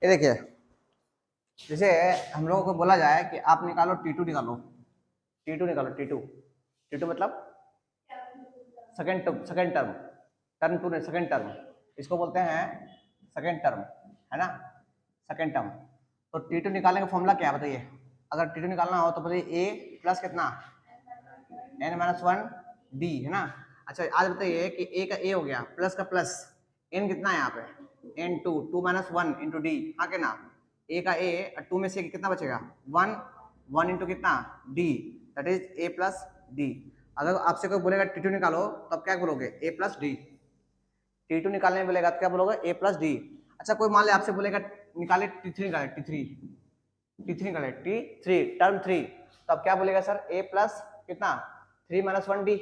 ये देखिए, जैसे हम लोगों को बोला जाए कि आप निकालो T2 निकालो, T2 निकालो, T2 मतलब सेकेंड टर्म, टर्म टू ने सेकेंड टर्म, इसको बोलते हैं सेकेंड टर्म, है ना, सेकेंड टर्म। तो T2 निकालने का फॉर्मूला क्या है बताइए? अगर T2 निकालना हो तो बताइए a प्लस कितना n-1 d, है ना। अच्छा आज बताइए कि a का a हो गया, प्लस का प्लस, n कितना है यहाँ पे n2, 2 - 1 इंटू डी, हाँ के ना, a का a, 2 में से कितना बचेगा 1, 1 इंटू कितना d, that is a plus d। अगर आपसे कोई बोलेगा T2 निकालो तब क्या बोलोगे a प्लस d, T2 निकालने में बोलेगा तो क्या बोलोगे a प्लस d। अच्छा कोई मान ले आपसे बोलेगा निकाले T3 निकाले, T3 निकाले, T3 टर्म 3, तो अब क्या बोलेगा सर a प्लस कितना 3 - 1 d,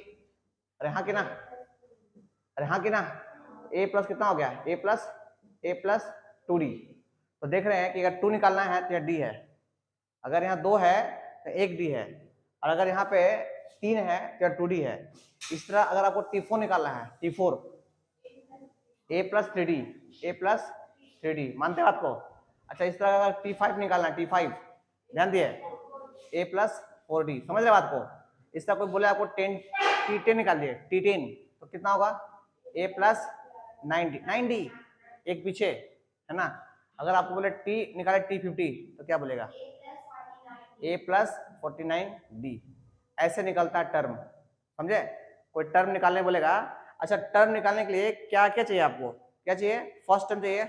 अरे हाँ कि ना, अरे हाँ कि ना, a प्लस कितना हो गया a प्लस 2d। तो देख रहे हैं कि अगर 2 निकालना है तो यह d है, अगर यहाँ 2 है तो 1 d है, और अगर यहाँ पे 3 है तो यह 2d है। इस तरह अगर आपको T4 निकालना है, T4 a प्लस 3d, मानते हैं बात को? अच्छा इस तरह अगर T5 निकालना है, T5 ध्यान दिए a प्लस 4d, समझ रहे बात को? इस तरह कोई बोले आपको T10 निकाल दिए, T10 तो कितना होगा a प्लस 9d, एक पीछे, है ना। अगर आपको बोले T निकाले T50 तो क्या बोलेगा a प्लस 49d, ऐसे निकलता है टर्म, समझे? कोई टर्म निकालने बोलेगा। अच्छा टर्म निकालने के लिए क्या क्या चाहिए आपको, क्या चाहिए, फर्स्ट टर्म चाहिए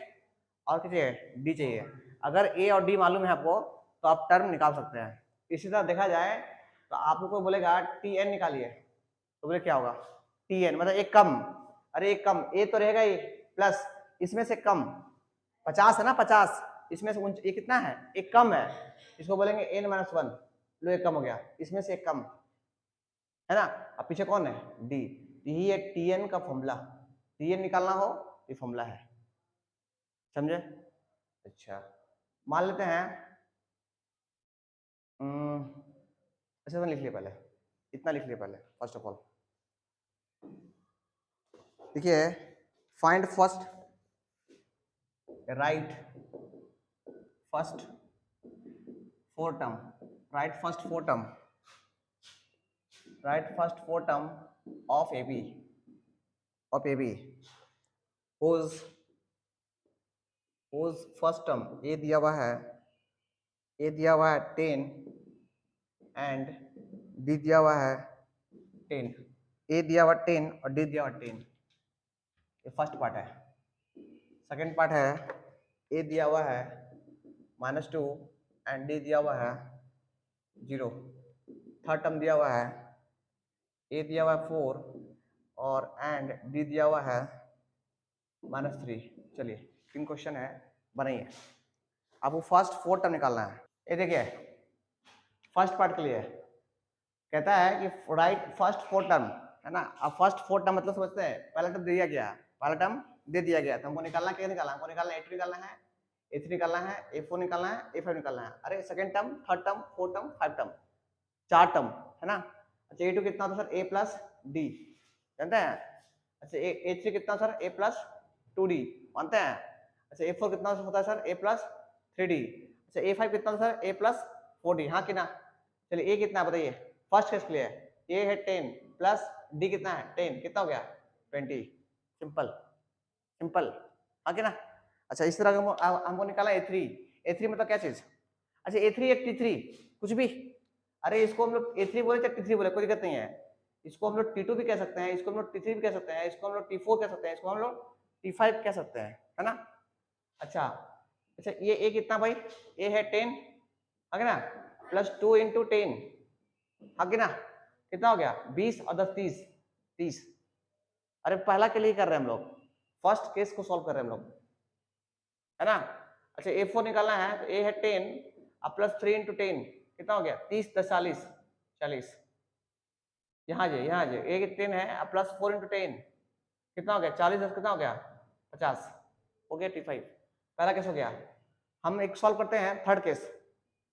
और क्या चाहिए डी चाहिए। अगर ए और डी मालूम है आपको तो आप टर्म निकाल सकते हैं। इसी तरह देखा जाए तो आपको कोई बोलेगा Tn निकालिए तो बोले क्या होगा Tn मतलब एक कम, अरे एक कम, ए तो रहेगा ही प्लस इसमें से कम, 50 है ना, 50 इसमें से ये कितना है एक कम है, इसको बोलेंगे n-1, लो एक कम हो गया, इसमें से एक कम, है ना। अब पीछे कौन है डी, यही है Tn का फॉर्मूला, Tn निकालना हो ये फॉर्मूला है, समझे? अच्छा मान लेते हैं अच्छा तो लिख लिया पहले, इतना लिख लिया पहले। फर्स्ट ऑफ ऑल देखिए, find first write first four term, write first four term, write first four term of AB whose first term A दिया हुआ है, ए दिया हुआ है 10 एंड डी दिया हुआ है 10, ए दिया हुआ 10 और डी दिया हुआ 10, ये फर्स्ट पार्ट है। सेकंड पार्ट है ए दिया हुआ है -2 एंड डी दिया हुआ है 0, थर्ड टर्म दिया हुआ है ए दिया हुआ है 4 और एंड डी दिया हुआ है -3। चलिए 3 क्वेश्चन है, बनाइए। आपको फर्स्ट फोर टर्म निकालना है। ये देखिए फर्स्ट पार्ट के लिए कहता है कि राइट फर्स्ट फोर टर्म, है ना। अब फर्स्ट फोर टर्म मतलब समझते हैं, पहला टर्म दे दिया गया, पहला टर्म दे दिया गया, तो हमको निकालना क्या निकालना, हमको निकालना A2 निकालना है, A3 निकालना है, A4 निकालना है, A5 निकालना है। अरे second term, third term, fourth term, five term, 4 term, है ना। अच्छा A2 कितना होता है सर A प्लस डी, जानते हैं। अच्छा A3 कितना सर A प्लस 2D, मानते हैं। अच्छा A4 कितना होता है सर A प्लस 3D। अच्छा A5 कितना होता है सर A प्लस 4D, हाँ कि ना। चलिए A कितना बताइए, फर्स्ट केस के लिए A है 10 प्लस D कितना है 10, कितना हो गया 20, सिंपल सिंपल, हाँ कि ना। अच्छा इस तरह हमको निकाला A3 मतलब क्या चीज, अच्छा A3 एक T3 कुछ भी, अरे इसको हम लोग A3 बोले चाहे T3 बोले कोई दिक्कत नहीं है, इसको हम लोग T2 भी कह सकते हैं, इसको हम लोग T3 भी कह सकते हैं, इसको हम लोग T4 कह सकते हैं, इसको हम लोग T5 कह सकते हैं, है ना। अच्छा अच्छा ये A कितना भाई, A है 10, है ना, प्लस 2 इंटू 10, हाँ कि ना, कितना हो गया 20 और 10 30। अरे पहला के लिए कर रहे हैं हम लोग, फर्स्ट केस को सॉल्व कर रहे हैं हम लोग, है ना। अच्छा A4 निकालना है तो A है 10 और प्लस 3 इंटू 10 कितना हो गया 30 10 40, यहाँ जे A 10 है और प्लस 4 इंटू 10 कितना हो गया 40 10 कितना हो गया 50, हो गया T5। पहला केस हो गया। हम एक सॉल्व करते हैं थर्ड केस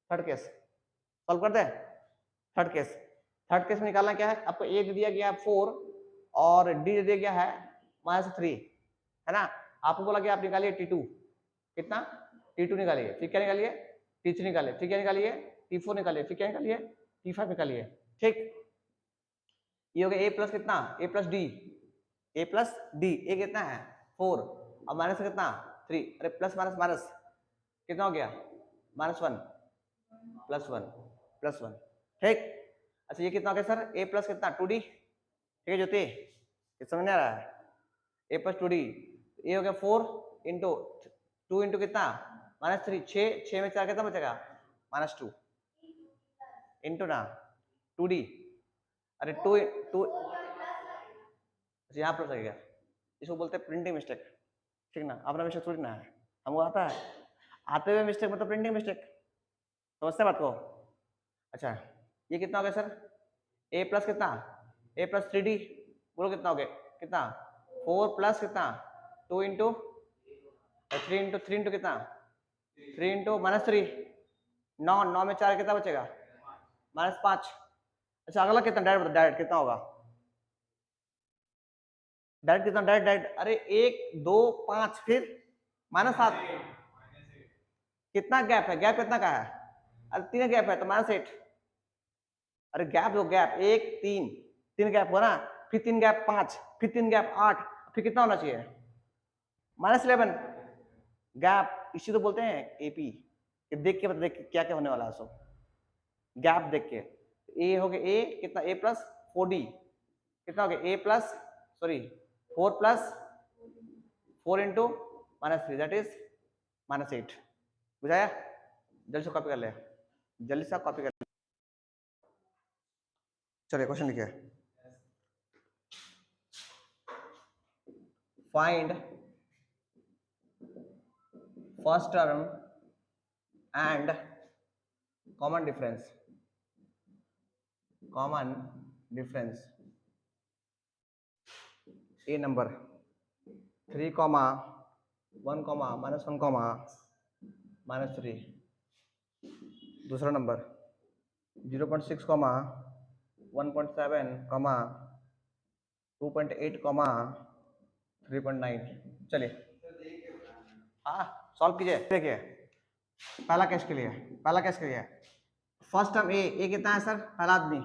सॉल्व करते हैं। थर्ड केस में निकालना क्या है, आपको A दे दिया गया 4 और D दे दिया गया है -3, है ना। आपको बोला कि आप निकालिए T2 कितना T2 निकालिए, फिर क्या निकालिए, T3 निकालिए, फिर क्या निकालिए, T4 निकालिए, फिर क्या निकालिए, T5 निकालिए। ठीक, ये हो गया a प्लस कितना, a plus D, a plus D, A कितना है 4, अब माइनस कितना 3, अरे प्लस माइनस माइनस कितना हो गया -1 प्लस वन। ठीक, अच्छा ये कितना हो गया सर, a प्लस कितना 2d, ठीक है ज्योति, ये समझ नहीं आ रहा है, a प्लस 2d, ये हो गया 4 इंटू 2 इंटू कितना -3, 6 में 4 कितना बचेगा -2 इंटू ना 2d, अरे 2 यहाँ प्लस लगेगा, इसको बोलते हैं प्रिंटिंग मिस्टेक। ठीक ना, अपना मिस्टेक थोड़ी ना है, हमको आता है, आते हुए मिस्टेक मतलब प्रिंटिंग मिस्टेक, समझते बात को। अच्छा ये कितना हो गया सर, a प्लस कितना, a प्लस 3d, बोलो कितना हो गया, कितना 4 प्लस कितना 2 इंटू 3 इंटू कितना 3 इंटू -3, 9 में 4 कितना बचेगा -5। अच्छा अगला कितना, डायरेक्ट कितना होगा, डायरेक्ट कितना, डायरेक्ट अरे 1 2 5 फिर -7, कितना गैप है, गैप कितना का है, अरे 3 गैप है तो -8, अरे गैप दो, गैप 1 3 गैप हो ना, फिर 3 गैप 5, फिर 3 गैप 8, फिर कितना होना चाहिए -11 गैप। इसी तो बोलते हैं एपी, देख के देख क्या क्या होने वाला है, सो गैप देख के। ए हो गया ए कितना, a प्लस 4d कितना हो गया, a plus sorry 4 plus 4 into -3 that is -8, बुझाया। जल्दी से कॉपी कर ले, जल्दी से कॉपी कर ले। चलिए क्वेश्चन लिखिए, find first term and common difference A number 3, 1, -1, -3, दूसरा नंबर 0.6, 1.7, 2.8, 3.9। चलिए हाँ सॉल्व कीजिए। देखिए पहला केस के लिए, फर्स्ट टर्म ए कितना है सर, पहला आदमी,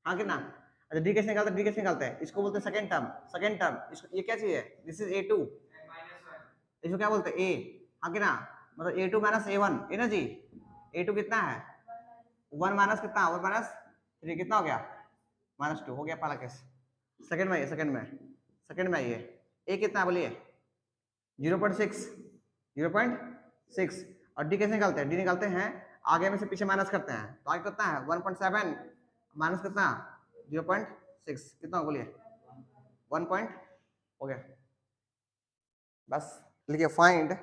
हाँ कितना, अच्छा डी कैसे निकालते हैं, इसको बोलते हैं सेकंड टर्म, इसको ये क्या चाहिए, दिस इज a2, इसको क्या बोलते हैं a, हाँ कितना, मतलब a2 माइनस a1, ए ना जी, a2 कितना है 1 माइनस कितना 1 माइनस 3 कितना हो गया -2 हो गया पहला केस। सेकंड में आइए, a कितना बोलिए 0.6 और डी कैसे निकालते हैं, डी निकालते हैं आगे में से पीछे माइनस करते हैं, तो आगे कितना है 1.7 माइनस कितना 0.6 कितना बोलिए 1 पॉइंट हो गया। बस लिखिए find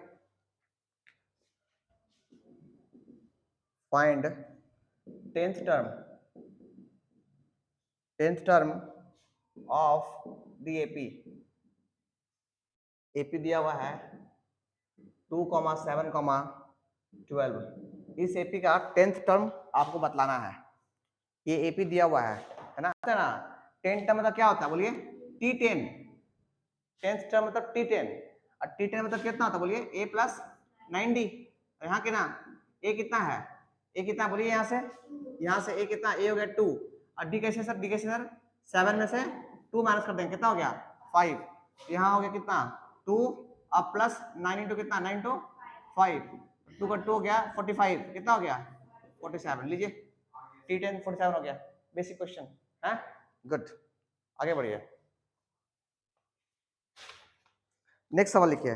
tenth term of the AP दिया हुआ है 2, 7, 12, इस एपी का 10th टर्म आपको बतलाना है। ये एपी दिया हुआ है ना, 10 टर्म मतलब क्या होता है बोलिए T10, 10th टर्म मतलब T10, और T10 मतलब कितना होता है बोलिए a प्लस 9d, यहाँ के ना a कितना है, a कितना बोलिए यहाँ से a कितना, a हो गया 2, और d कैसे सर, 7 में से 2 माइनस कर देंगे कितना हो गया 5, यहाँ हो गया कितना 2, अब प्लस 9 इंटू कितना 9 इंटू 5, 2 का 2 हो गया 45, कितना हो गया 47, लीजिए T10 47 हो गया। बेसिक क्वेश्चन है, गुड, आगे बढ़िए। नेक्स्ट सवाल लिखिए,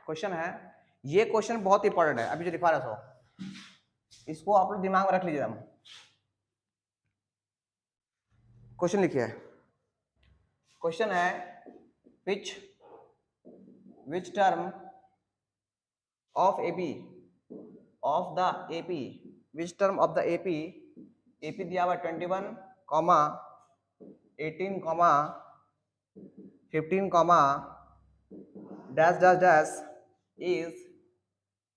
क्वेश्चन है, ये क्वेश्चन बहुत इंपॉर्टेंट है, अभी जो दिखा रहा था इसको आप लोग दिमाग में रख लीजिए। क्वेश्चन लिखिए, क्वेश्चन है which term of AP which term of the AP दिया हुआ 21, 18, 15, dash dash dash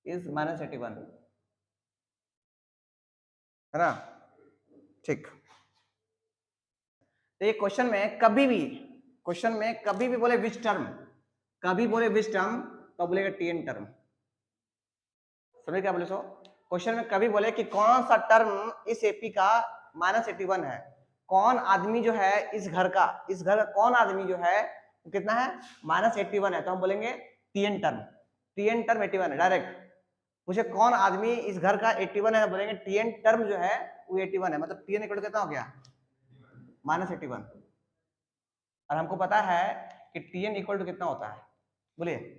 is -81 है ना, ठीक। तो ये क्वेश्चन में कभी भी बोले विच टर्म, तो बोलेगा टीएन टर्म। समझे क्या बोले? सो क्वेश्चन में कभी बोले कि कौन सा टर्म इस एपी का -81 है, कौन आदमी जो है इस घर का कौन आदमी जो है कितना है -81 है, तो हम बोलेंगे टीएन टर्म। टीएन टर्म 81 है डायरेक्ट। पूछे कौन आदमी इस घर का 81 है, बोलेंगे टीएन टर्म जो है वो 81 है, मतलब टीएन इक्वल कितना हो गया -81। और हमको पता है कि टीएन इक्वल टू कितना होता है, बोलिए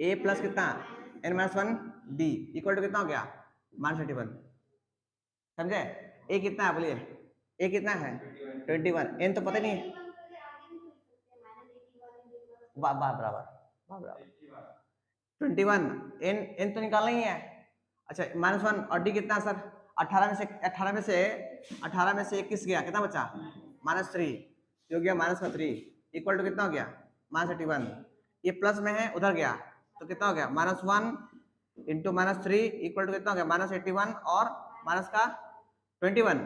a प्लस कितना n-1 d इक्वल टू कितना हो गया -81। समझे? a कितना है, बोलिए a कितना है 21, n तो पता नहीं है बराबर 21, n तो निकालना ही है। अच्छा -1 और d कितना सर 18 में से 21 गया, कितना बचा -3, जो गया -3 इक्वल टू कितना हो गया -81। ये प्लस में है उधर गया तो कितना हो गया -1 इंटू -3 इक्वल टू कितना हो गया -81 और माइनस का 21।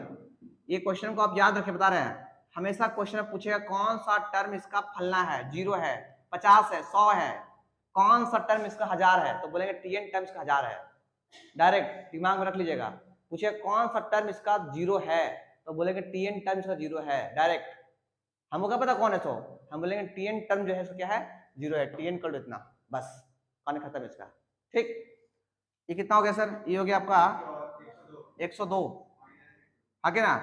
ये क्वेश्चन को आप याद रखे, बता रहे हैं हमेशा क्वेश्चन में पूछेगा कौन सा टर्म इसका फलना है, 0 है 50 है 100 है, कौन सा टर्म इसका 1000 है, तो बोलेंगे टीएन टर्म इसका 1000 है। डायरेक्ट दिमाग में रख लीजिएगा। पूछे कौन सा टर्म इसका 0 है, तो बोलेंगे टीएन टर्म इसका 0 है डायरेक्ट। हमको क्या पता कौन है, तो हम बोलेंगे टीएन टर्म जो है इसका क्या है 0 है, टीएन कर इतना, बस कौन खत्म इसका। ठीक, ये कितना हो गया सर, ये हो गया आपका 102, आगे ना।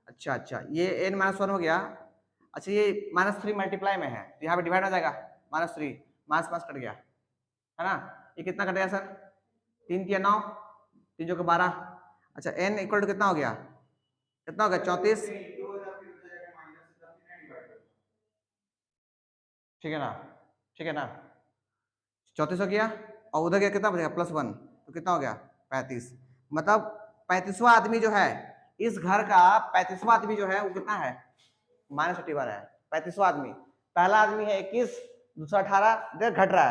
अच्छा ये n-1 हो गया। अच्छा ये -3 मल्टीप्लाई में है तो यहाँ पे डिवाइड हो जाएगा, -3 -5 कट गया है ना। ये कितना कटेगा सर 3 3 9 3 जो 12। अच्छा n इक्वल टू कितना हो गया, कितना हो गया 34, ठीक है ना, ठीक है ना 34 हो गया और उधर गया कितना बचेगा +1 तो कितना हो गया 35। मतलब 35वां आदमी जो है इस घर का 35वां आदमी जो है वो कितना है -81 है। 35वां आदमी, पहला आदमी है 21, दूसरा 18, देख घट रहा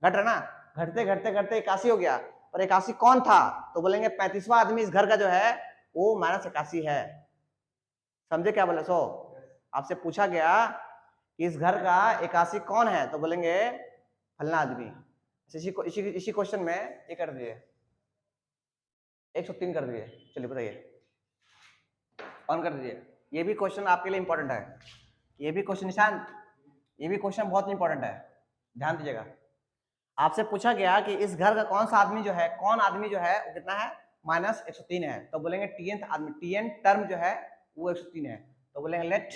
है ना, घटते घटते घटते 81 हो गया। और 81 कौन था, तो बोलेंगे 35वां आदमी इस घर का जो है वो -81 है। समझे क्या बोले? सो आपसे पूछा गया कि इस घर का 81 कौन है, तो बोलेंगे फलना आदमी। इसी क्वेश्चन में ये कर दिए 103 कर दिए। चलिए बताइए, ऑन कर दीजिए। ये भी क्वेश्चन आपके लिए इंपॉर्टेंट है, ये भी क्वेश्चन निशान, ये भी क्वेश्चन बहुत इंपॉर्टेंट है, ध्यान दीजिएगा। आपसे पूछा गया कि इस घर का कौन सा आदमी जो है, कौन आदमी जो है वो कितना है -103 है, तो बोलेंगे टीएन आदमी, टीएन टर्म जो है वो 103 है, तो बोलेंगे लेट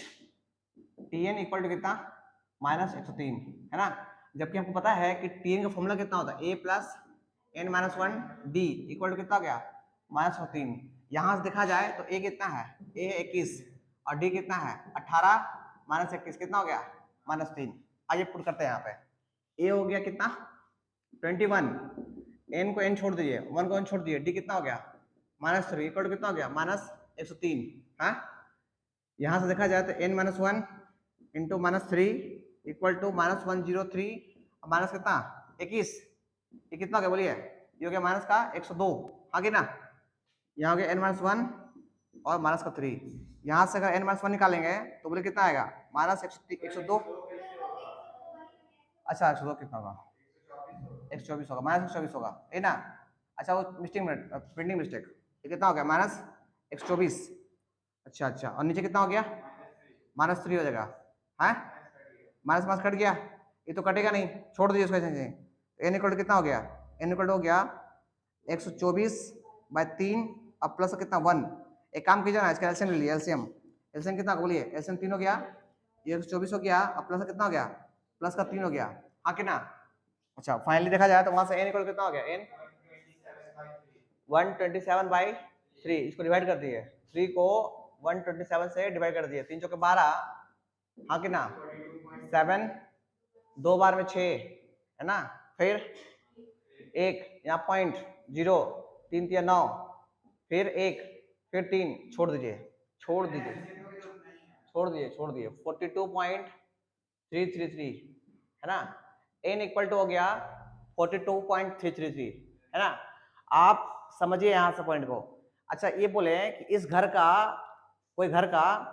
टीएन इक्वल टू कितना -103 है ना। जबकि हमको पता है कि टीएन का फॉर्मूला कितना होता है a plus n-1 d equal to कितना हो गया -103। यहाँ से देखा जाए तो a कितना है, a 21 और d कितना है 18 -21 कितना हो गया -3। आइए पुट करते हैं यहाँ पे, a हो गया कितना 21, n को n छोड़ दीजिए, 1 को n छोड़ दीजिए, d कितना हो गया -3 इक्वल टू कितना हो गया -103। हाँ यहाँ से देखा जाए तो n-1 into -3 equal to -103 minus कितना 21, ये कितना हो गया बोलिए, ये हो गया माइनस का 102, आगे ना। यहाँ हो गया n-1 और माइनस का 3, यहाँ से अगर n-1 निकालेंगे तो बोले कितना आएगा -102। अच्छा 102 कितना होगा 124 होगा, -124 होगा है ना। अच्छा वो प्रिंटिंग मिस्टेक, ये कितना हो गया -124। अच्छा और नीचे कितना हो गया -3 हो जाएगा, है माइनस कट गया, ये तो कटेगा नहीं, छोड़ दीजिए इसको ऐसे। n इक्वल टू कितना हो गया, n इक्वल टू हो गया 124/3 अब प्लस कितना 1। एक काम कीजिए ना, इसका एलसीएम ले लीजिए, एलसीएम कितना बोलिए, एलसीएम 3 हो गया, ये 124 हो गया अब प्लस कितना हो गया +3 हो गया, हाँ कि ना। अच्छा फाइनली देखा जाए तो वहां से n इक्वल कितना हो गया, n 127/3, इसको डिवाइड कर दिए, 3 को 127 से डिवाइड कर दिए, 3 चौके 12, हाँ कि ना 7, 2 बार में 6 है ना, फिर 1 यहाँ पॉइंट 0, 3 3 9, फिर 1, फिर 3, छोड़ दीजिए 42.333 है ना। n इक्वल टू हो गया 42.333 है ना। आप समझिए यहाँ से पॉइंट को। अच्छा ये बोले कि इस घर का, कोई घर का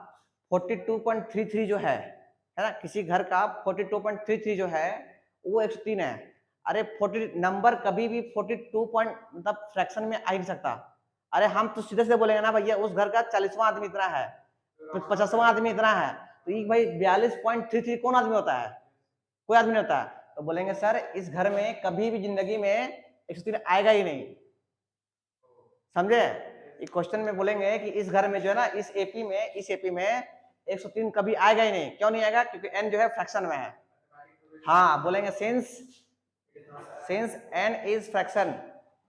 42.33 जो है ना, किसी घर का 42.33 जो है वो 103 है, अरे 40 नंबर कभी भी 42 पॉइंट मतलब फ्रैक्शन में आ ही नहीं सकता। अरे हम तो सीधे से बोलेंगे ना भैया उस घर का 40वां आदमी इतना है, 50वां आदमी इतना है, तो ये भाई 42.33 कौन आदमी होता है? कोई आदमी नहीं होता है। तो बोलेंगे सर इस घर में कभी भी जिंदगी में 103 आएगा ही नहीं। समझे? ये क्वेश्चन में बोलेंगे कि इस घर में जो है ना इस एपी में 103 कभी आएगा ही नहीं। क्यों नहीं आएगा? क्योंकि n जो है फ्रैक्शन में है। हाँ बोलेंगे since n is fraction,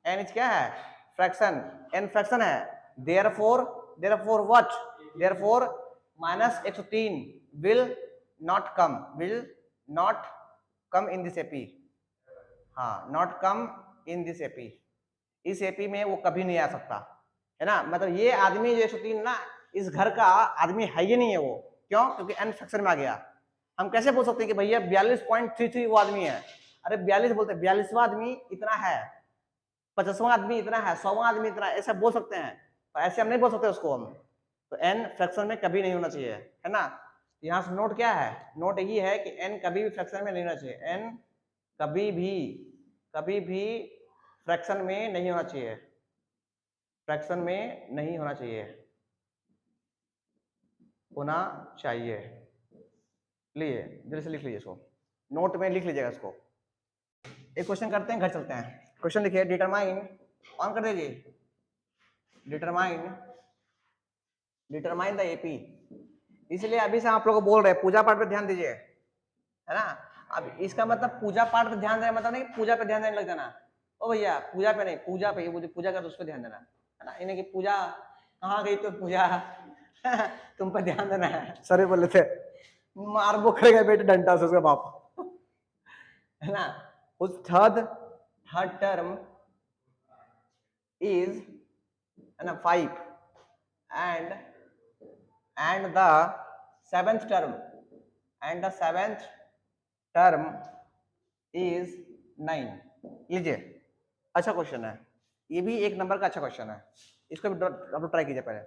n is क्या है? फ्रैक्शन, n फ्रैक्शन है, therefore what? Therefore minus 103 will not come in this AP. हाँ not come in this AP, इस एपी में वो कभी नहीं आ सकता है ना। मतलब ये आदमी जो 103 ना इस घर का आदमी है ही नहीं है वो। क्यों? क्योंकि n फ्रैक्शन में आ गया। हम कैसे बोल सकते हैं कि भैया 42.33 वो आदमी है? अरे 42 बोलते 42वां आदमी इतना है, 50वां आदमी इतना है, 100वां आदमी इतना है, ऐसा बोल सकते हैं। तो ऐसे हम नहीं बोल सकते उसको हम। तो n फ्रैक्शन में कभी नहीं होना चाहिए है ना। यहाँ से नोट क्या है? नोट यही है कि n कभी भी फ्रैक्शन में नहीं होना चाहिए। n कभी भी फ्रैक्शन में नहीं होना चाहिए, फ्रैक्शन में नहीं होना चाहिए, होना चाहिए। लिए जल्दी से लिख लीजिए इसको, नोट में लिख लीजिएगा इसको। एक क्वेश्चन करते हैं, घर चलते हैं। क्वेश्चन लिखिए, डिटरमाइन, ऑन कर दीजिए, डिटरमाइन द एपी। इसलिए अभी से आप लोग को बोल रहे हैं पूजा पाठ पे ध्यान दीजिए, है ना। अब इसका मतलब पूजा पाठ पे ध्यान देना मतलब नहीं पूजा पे ध्यान देने लग जाना। ओ भैया पूजा पे नहीं, पूजा पे मुझे पूजा कर उस पर ध्यान देना है ना। इन्हें कि पूजा कहाँ गई तो पूजा तुम पे ध्यान देना है। सर बोले थे मार वो करेगा बेटे डंडा से उसका बाप है ना। उस थर्ड टर्म इज है ना 5 and the seventh term is 9। लीजिए अच्छा क्वेश्चन है, ये भी एक नंबर का अच्छा क्वेश्चन है, इसको भी आप लोग ट्राई कीजिए पहले।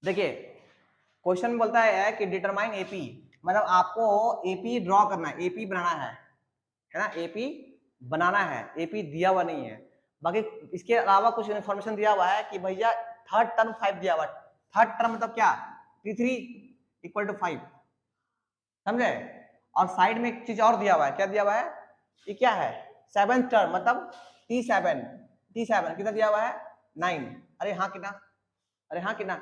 देखिए क्वेश्चन बोलता है कि डिटरमाइन एपी, मतलब आपको एपी ड्रॉ करना है, एपी बनाना है ना, एपी बनाना है। एपी दिया हुआ नहीं है, बाकी इसके अलावा कुछ इन्फॉर्मेशन दिया हुआ है कि भैया थर्ड टर्म 5 दिया हुआ। थर्ड टर्म मतलब क्या? T3 इक्वल टू 5, समझे। और साइड में एक चीज और दिया हुआ है, क्या दिया हुआ है? ये क्या है? 7th टर्म मतलब T7 कितना दिया हुआ है? 9। अरे हाँ कितना, अरे हाँ कितना।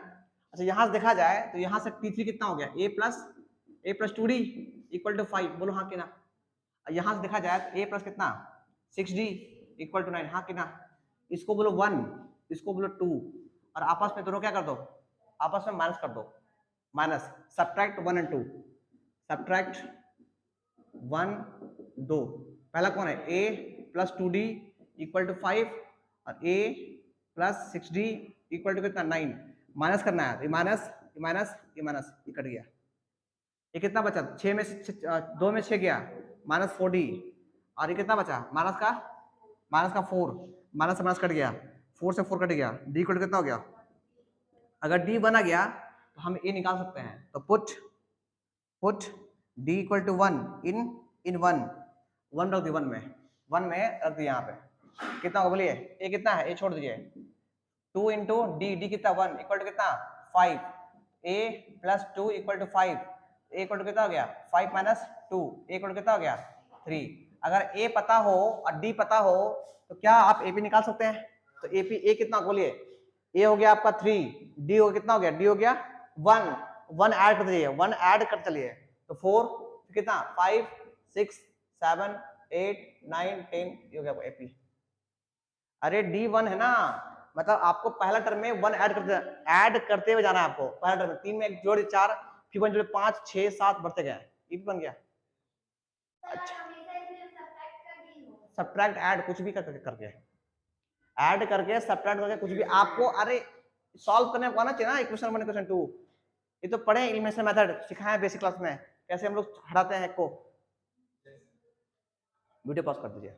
अच्छा यहाँ से देखा जाए तो यहाँ से T3 कितना हो गया? a plus 2d equal to 5, बोलो हाँ कितना। यहाँ से देखा जाए तो a प्लस कितना 6d इक्वल टू 9, हाँ कितना। इसको बोलो 1, इसको बोलो 2, और आपस में दोनों क्या कर दो? आपस में माइनस कर दो, माइनस सब्ट्रैक्ट 1 और 2, सब्ट्रैक्ट 1 2। पहला कौन है? a plus 2d equal to 5 और a plus 6d equal to कितना? 9। माइनस करना है, ये माइनस ये माइनस ये माइनस, ये कट गया। ये कितना बचा? 6 में से 2 में 6 गया, माइनस 4d। और ये कितना बचा? माइनस का 4, माइनस से माइनस कट गया, 4 से 4 कट गया, d इक्वल टू कितना हो गया? अगर d बना गया तो हम a निकाल सकते हैं। तो पुट d इक्वल टू 1 इन 1 रख दी, 1 में रख दी। यहाँ पे कितना होगा बोलिए? a कितना है? a छोड़ दीजिए, 2 इंटू d कितना? 1 इक्वल टू कितना? 5। a plus 2 equal to 5, a equal to कितना हो गया? 5 माइनस 2, a इक्वल टू कितना हो गया? 3। अगर a पता हो और d पता हो तो क्या आप a p निकाल सकते हैं? तो a कितना बोलिए? a हो गया आपका 3, d हो कितना हो गया? d हो गया 1 ऐड कर दीजिए, 1 ऐड कर चलिए तो 4 कितना? 5 6 7 8 9 10, ये हो गया AP। अरे D1 है ना, मतलब आपको पहला टर्म में 1 ऐड करते हुए जाना है आपको। पहला टर्म 3 में 1 जोड़े 4, फिर 1 जोड़े 5 6 7 बढ़ते गए, ये भी बन गया। अच्छा सब्ट्रैक्ट ऐड कुछ भी करके ऐड करके सब्ट्रैक्ट करके कुछ भी आपको, अरे सॉल्व करने को आना चाहिए ना इक्वेशन 1 इक्वेशन 2। ये तो पढ़े एलिमिनेशन मेथड सिखाया बेसिक क्लास में, कैसे हम लोग हटाते हैं को। वीडियो पॉज कर दीजिए।